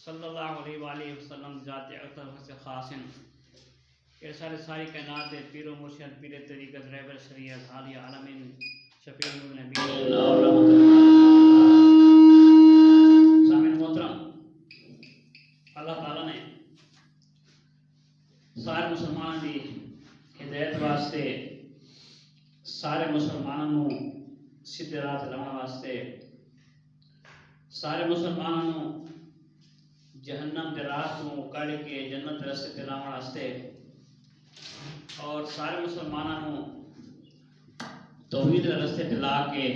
صلی اللہ علیہ وآلہ وسلم ذات اقتدار سے خاصن ارسال ساری کائنات پیر و مرشد پیر طریقت رہبر شریعت حالیہ عالمین شفیع النبی اور رحمت سامعین محترم، اللہ تعالیٰ نے سارے مسلمانوں کی ہدایت واسطے سارے مسلمانوں سیدھے راہ تے لاؤن واسطے سارے مسلمانوں جہنم کے راہ کو کڑ کے جنت رستے تے لاؤن واسطے اور سارے مسلمانوں توحید کے رستے تے لا کے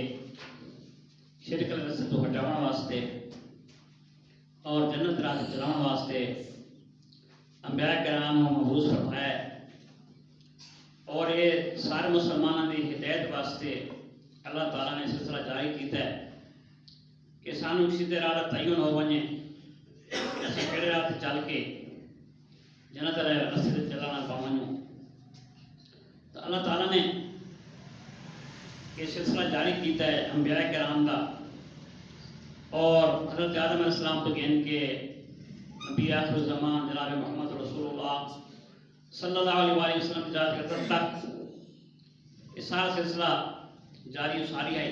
شرک کے رستے تو ہٹاؤن واسطے اور جنت راہ تے چلاؤن واسطے انبیاء کرام کو مبعوث فرمایا اور یہ سارے مسلمانوں کی ہدایت واسطے اللہ تعالیٰ نے سلسلہ جاری کیتا ہے کہ سانو سیدھے راہ دا تعین ہو بنے اسی کہڑے راہ تے چل کے جنت والے رستے تے چلانا پاونوں۔ تو اللہ تعالیٰ نے یہ سلسلہ جاری کیتا ہے انبیاء کرام دا اور حضرت آدم علیہ السلام تو گن کے نبی آخر الزمان جناب محمد رسول اللہ صلی اللہ علیہ وآلہ وسلم ذات اقتدار تک یہ سارا سلسلہ جاری و ساری آئی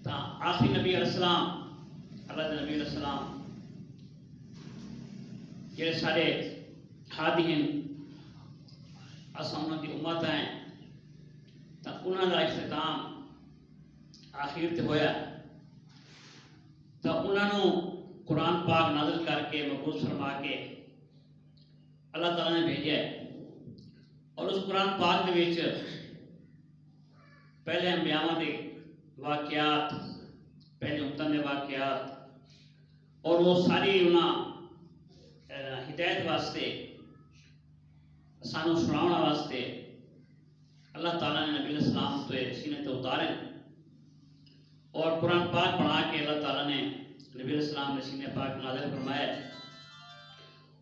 تا آخری نبی علیہ السلام اللہ کے نبی علیہ السلام یہ سارے ہادی ہیں اساں کی امت ہیں تا انہوں کا اختتام آخر تے ہویا تا انہوں قرآن پاک نازل کر کے مبعوث فرما کے اللہ تعالیٰ نے بھیجا ہے اور اس قرآن پاک دے وچ پہلے انبیاء دے واقعات پہلے امتوں دے واقعات اور وہ ساری انہاں ہدایت واسطے سانو سناؤن واسطے اللہ تعالیٰ نے نبی علیہ السلام تو سینے تے اتارے اور قرآن پاک بنا کے اللہ تعالیٰ نے نبی علیہ السلام نے سینے پاک نازل فرمایا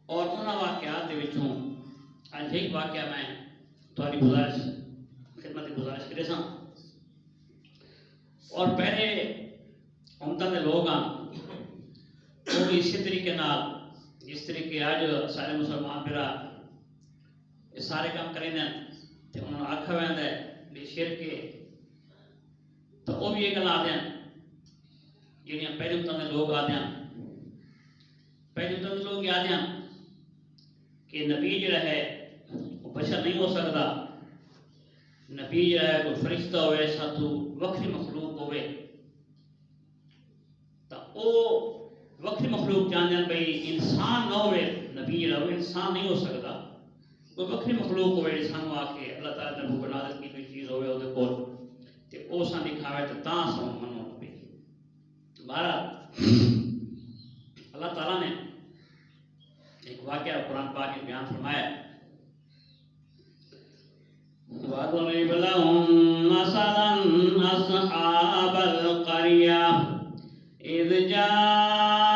اور انہاں واقعات دے وچوں اج ایک واقعہ میں تہاڈی گزارش خدمت گزارش کرے ساں اور پہلے امتوں کے لوگ ہیں وہ بھی اسی طریقے نال جس طریقے آج سارے مسلمان پھر یہ سارے کام کریں تو انہوں نے آکھا ویندا ہے بھی شرک تو وہ بھی یہ گل آدھے ہیں جہاں پہلے امتوں کے لوگ آدھے ہیں پہلے امتوں کے لوگ یہ آدھے ہیں کہ نبی جڑا ہے وہ بشر نہیں ہو سکتا، نبی جڑا ہے کوئی فرشتہ ہوئے ساتھو وکری مخلوق ہوئے تو وہ وکری مخلوق جانتے ہیں بھئی انسان نہ ہوئے، نبی جڑا وہ انسان نہیں ہو سکتا، کوئی وکری مخلوق ہوئے سانو آ کے اللہ تعالیٰ نے حکم نازل کی کوئی چیز ہوئے وہ کول تے او سان دکھاوے تو تاں سانو منو پئی۔ بہرحال اللہ تعالیٰ نے ایک واقعہ قرآن پاک میں بیان فرمایا وَضْرِبْ لَهُم مَّثَلًا أَصْحَابَ الْقَرْيَةِ إِذْ جَاءَهَا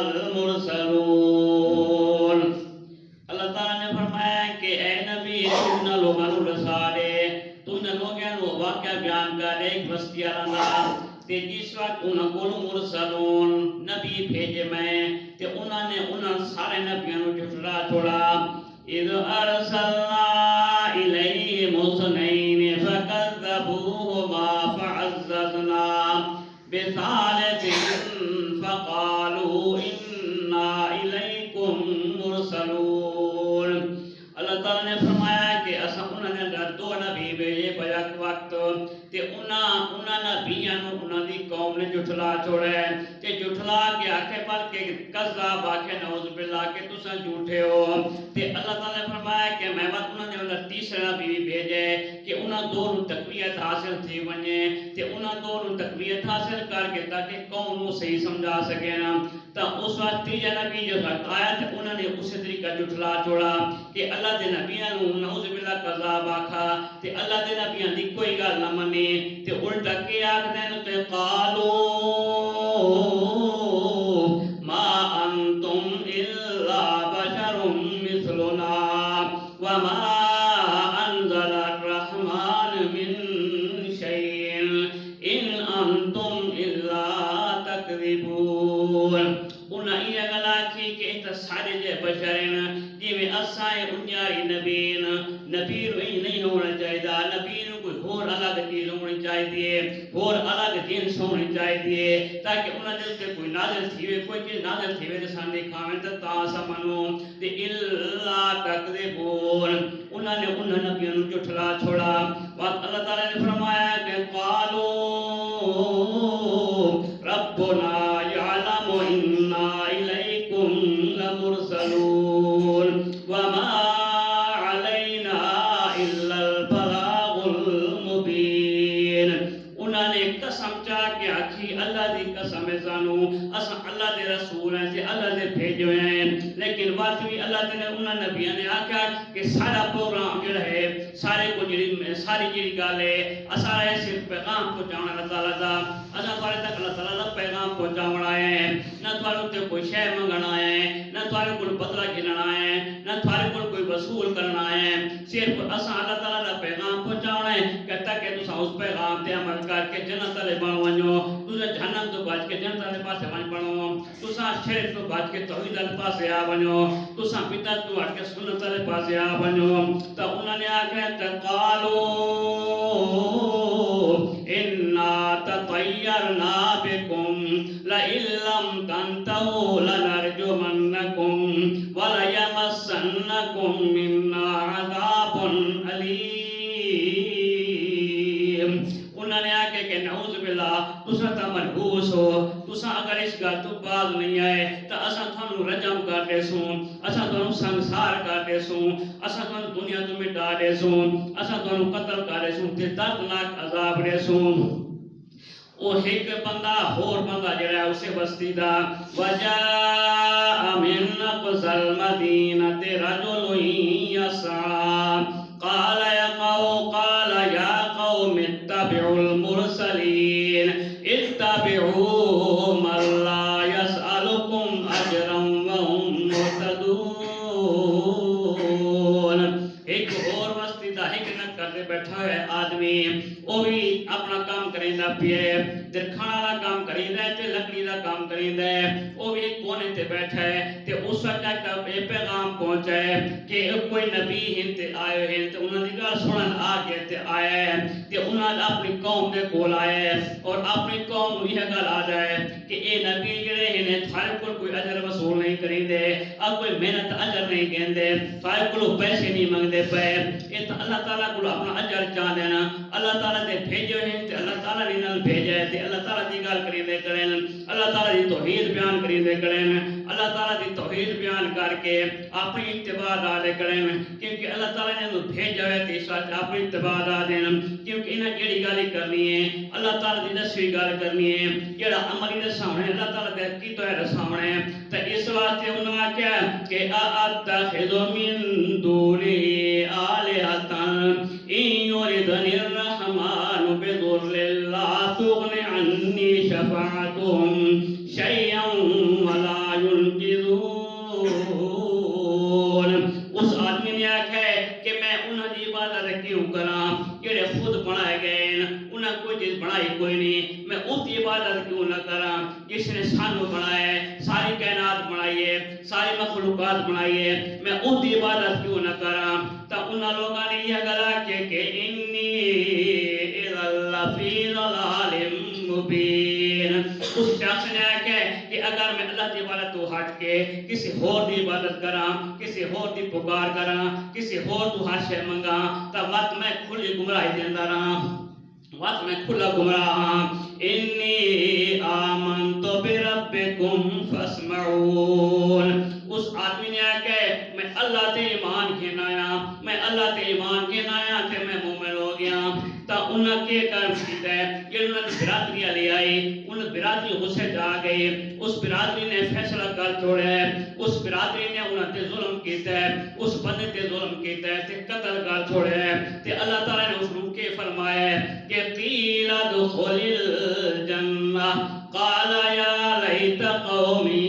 الْمُرْسَلُونَ۔ اللہ تعالیٰ نے فرمایا کہ اے نبی ان لوگوں کو رسا دے، تو ان لوگوں کو واقعہ بیان کر ایک بستی والا تے جس وقت انہوں کو مرسلون نبی بھیجے میں تے انہوں نے انہوں سارے نبیوں کو جھٹلا چھوڑا اذ ارسلنا الیہم اثنین فکذبوہما فعززنا بثالث فقالوا انا الیکم مرسلون۔ اللہ تعالیٰ نے فرمایا کہ اساں انہوں نے دو نبی بھیجے بیک وقت تے انہاں نبیاں نو انہاں دی قوم نے جھٹلا چھوڑے تے جھٹلا کے آکھے بلکہ کذاب آکھے نعوذ باللہ کہ تساں جھوٹے ہو تے اللہ تعالیٰ نے فرمایا کہ میں وقت انہوں نے انہاں تیسرا نبی بھیجے کہ انہاں دو نو تقویت حاصل تھی ونجے تے انہاں دو نو تقویت حاصل کر کے تاکہ قوم نو صحیح سمجھا سکے نا تا اس وقت تیجا نبی جو آیا تے انہوں نے اسی طریقہ جھٹلا چھوڑا کہ اللہ دے نبیاں نو نعوذ باللہ کذاب آکھا تے اللہ دے نبیاں دی کوئی گل نہ منی تے الٹا کے آکھدے تے قالو ما انتم الا بشر مثلنا وما انزل الرحمن من شيء ان انتم الا تكذبون۔ تکذبون انہاں یہ گل آکھی کہ یہ سارے جے بشر ہیں جی اسائیں انجاری نبی روئی نہیں ہونا چاہیے نبی کوئی ہور الگ چیز ہونی چاہیے ہور الگ جنس ہونی چاہیے تاکہ انہاں دے تے کوئی نازل تھیوے کوئی چیز نازل تھیوے تے سان دکھاویں تے تا سمنو تے الا تکذبون انہاں نے انہاں نبیوں نو جھٹلا چھوڑا وقت اللہ تعالی نے فرمایا کہ قالو ربنا يعلم إنا إليكم لمرسلون وما علينا إلا البلاغ المبين انہوں نے قسم چاہ کے آکھی اللہ دی قسم سانو اسا اللہ دے رسول ہیں تے اللہ دے بھیجے ہیں لیکن واقعی اللہ دے نے انہاں نبیوں نے آکھا کہ سارا پروگرام جڑا ہے سارے کو ساری جڑی گل ہے اسا صرف پیغام پہنچانا اللہ تعالی دا اسا تھوڑے تک اللہ تعالی دا پیغام پہنچاونا ہے نہ تھوڑے تے کوئی شے منگنا ہے نہ تھوڑے کول بدلہ گھننا ہے نہ تھوڑے کول کوئی وصول کرنا ہے صرف اسا اللہ تعالی دا پیغام پہنچاونا ہے کہ تاکہ تساں اس پیغام تے عمل کر کے جنت والے بن ونجو تساں جہنم تو بچ کے جنت والے پاسے ون بنو تساں شرک تو بچ کے توحید والے پاسے آ ونجو تساں بدعت تو ہٹ کے سنت والے پاسے آ ونجو تو انہوں نے آکھیا تے قالو انا تطیرنا بکم لئن لم تنتهوا لنرجمنکم وليمسنکم منا عذاب علیم انہوں نے آکے کہ نعوذ باللہ تساں تا منحوس ہو تساں اگر اس گل تو باز نہیں آئے تو اساں تھانوں رجم کر دے سوں اساں تھانوں سنسار کر دے سوں اساں تھانوں دنیا تو مٹا دے سوں اساں تھانوں قتل کر دے سوں تے دردناک عذاب دے سوں او ایک بندہ ہور بندہ جڑا ہے اسے بستی دا وجاء من اقصى المدينة رجل يسعى قال يا قوم اتبعوا المرسلين اتبعوا من لا يسألكم أجرا وهم مهتدون ایک اور مستی دا ایک نہ کرتے بیٹھا ہے آدمی وہ بھی اپنا کام کریندا پیے درکھانا والا کام کریندا ہے تے لکڑی دا کام کریندا ہے وہ بھی ایک کونے تے بیٹھا ہے تے اس وقت تک یہ پیغام پہنچا ہے کہ کوئی نبی ہیں تے آئے ہیں تے انہاں دی گل سنن آ گئے تے آیا ہے تے انہاں اپنی قوم دے کول آیا ہے اور اپنی قوم نوں یہ گل آ جائے کہ اے نبی جڑے ہیں تھارے کول کوئی اجر وصول نہیں کریندے آ کوئی محنت اجر نہیں گیندے تھارے کول پیسے نہیں منگدے پے اے تے اللہ تعالیٰ کول اپنا اجر چاہ دینا اللہ تعالیٰ دے بھیجے ہیں تے اللہ تعالیٰ نے نال بھیجا ہے تے اللہ تعالیٰ دی گل کریندے کریں اللہ تعالیٰ دی توحید بیان کریندے کریں اللہ تعالیٰ دی توحید بیان کر کے اپنی اتباع دے کریں کیونکہ اللہ تعالیٰ نے انہوں بھیجا ہے تے اس وقت اپنی اتباع دین کیونکہ انہیں جڑی گل کرنی ہے اللہ تعالیٰ دی دسویں گل کرنی ہے جڑا عمل دے سامنے اللہ تعالیٰ دے کی تو ہے سامنے تے اس واسطے انہوں نے کہا کہ اتخذ من دونہ آلہۃ ان یردنی الرحمن بضر لا تغن عنی شفاعتهم شیئا ولا ينقذون اس آدمی نے آکھا ہے کہ میں انہاں دی عبادت کیوں کراں جڑے خود بنائے گئے انہاں کوئی چیز بنائی کوئی نہیں میں اس کی عبادت کیوں نہ کراں جس نے سانو بنایا ہے ساری کائنات بنائی ہے ساری مخلوقات بنائی ہے میں اس کی عبادت کیوں نہ کراں تو انہاں لوگوں نے یہ گلا کہ انی اذا لفی ضلال مبین اس شخص نے آکھا کہ اگر میں اللہ کی عبادت تو ہٹ کے کسی اور دی عبادت کراں کسی اور دی پکار کراں کسی اور تو ہر شے منگاں تو وقت میں کھلی گمراہی دیندا رہاں وقت میں کھلا گمراہ ہاں انی آمنت بربکم فاسمعون اس آدمی نے آکھا میں اللہ تے ایمان کھین آیا میں اللہ تے ایمان کھین آیا تے میں مومن ہو گیا تا انہاں کے کام کیتا ہے کہ انہاں نے برادری لے آئی ان برادری غصے جا گئی اس برادری نے فیصلہ کر چھوڑا ہے اس برادری نے انہاں تے ظلم کیتا ہے اس بندے تے ظلم کیتا ہے تے قتل کر چھوڑا ہے تے اللہ تعالی نے اس کو کے فرمایا ہے کہ قیل ادخل الجنہ قال یا لیت قومی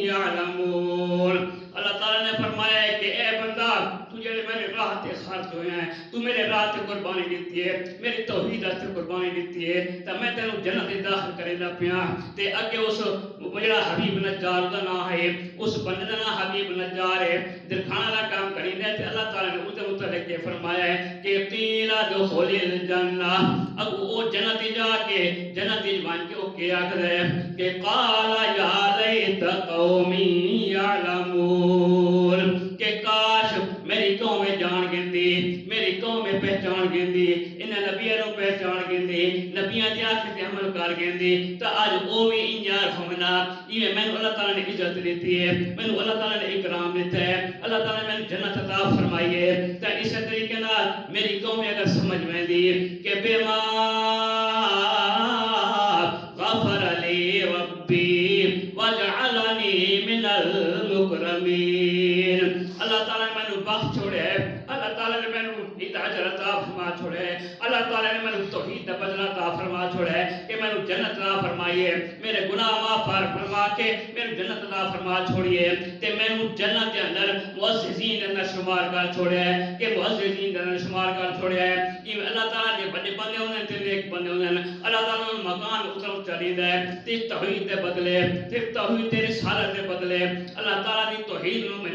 یعلمون اللہ تعالی نے فرمایا ہے کہ اے بندہ تو جڑے میرے راہ تے خرچ ہوئے ہیں تو میرے راہ تے قربانی دیتی ہے میری توحید توحید واسطے قربانی دیتی ہے تے میں تینوں جنت وچ داخل کریندا پیا تے اگے اس جڑا حبیب نجار دا نام ہے اس بندے دا نام حبیب نجار ہے درخانہ دا کام کریندا ہے تے اللہ تعالی نے اس دے متعلق یہ فرمایا ہے کہ قیل ادخل الجنہ اب وہ جنت جا کے جنت وچ کے او کیا کرے کہ قال یا لیت قومی یعلمون کہ کاش میری قوم جان گندی میری قوم پہچان گندی انہاں نبیاں نو پہچان گندی نبیاں دی آکھ تے عمل کر گندی تے اج او وی انجار ہونا یہ میں اللہ تعالی نے عزت دیتی ہے میں اللہ تعالی نے اکرام دیتا ہے اللہ تعالی نے جنت عطا فرمائی ہے تے اس طریقے نال میری قوم اگر سمجھ میں دی کہ بے غفر لی ربی وجعلنی من المکرمین اللہ تعالی نے میں بخش چھوڑے اللہ تعالی نے میں ہدایت عطا فرما چھوڑے اللہ تعالی نے میں توحید دا بدلہ عطا فرما چھوڑے کہ میں جنت عطا فرمائیے میرے گناہ معاف فرما کے میرے جنت عطا فرما چھوڑیے تے میں جنت کے اندر معززین اندر شمار کر چھوڑے کہ معززین اندر شمار کر چھوڑے یہ اللہ تعالی کے بڑے بندے ہونے تے نیک بندے ہونے اللہ تعالی نے مکان اتر چلی دے تے توحید دے بدلے تے توحید دے رسالت دے بدلے اللہ تعالی دی توحید نو میں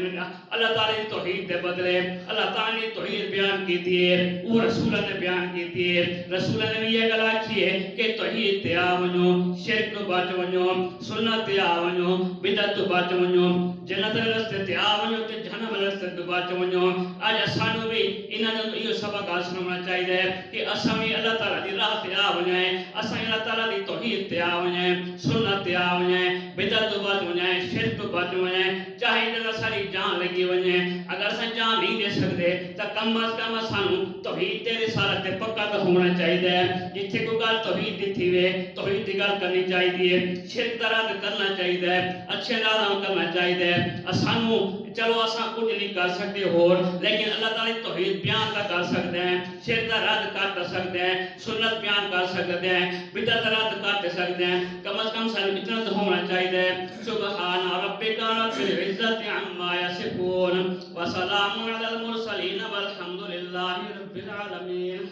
اللہ تعالی دی توحید دے بدلے اللہ تعالی نے توحید بیان کی ہے وہ رسول نے بیان کی ہے رسول نے بھی یہ گل آکھی ہے کہ توحید تے آ ونجو شرک تو بچ ونجو سنت تے آ ونجو بدعت تو بچ ونجو جنت دے رستے تے آ ونجو تے جہنم دے رستے تو بچ ونجو اج اسانو بھی انہاں نے یہ سبق حاصل ہونا چاہیے کہ اساں بھی اللہ تعالی دی راہ تے آ ونجے اساں اللہ تعالی دی توحید تے آ ونجے سنت تے آ ونجے بدعت تو بچ ونجے شرک تو بچ ونجے چاہے تے ساری جان لگی ونجے اگر اساں جان نہیں دے سکدے تے کم از کم سانو توحید تے رسالت تے پکا تو ہونا چاہیے جتھے کوئی گل توحید دی تھی وے توحید دی گل کرنی چاہیے شرک دا رد کرنا چاہیے اچھے نال کرنا چاہیے سانو چلو اساں کچھ نہیں کر سکتے ہور لیکن اللہ تعالی توحید بیان کر سکتے ہیں شرک دا رد کر سکتے ہیں سنت بیان کر سکتے ہیں بدعت رد کر سکتے ہیں کم از کم سانو اتنا تو ہونا چاہیے سبحان ربک رب العزت عما یصفون وسلام علی المرسلین والحمد للہ رب العالمین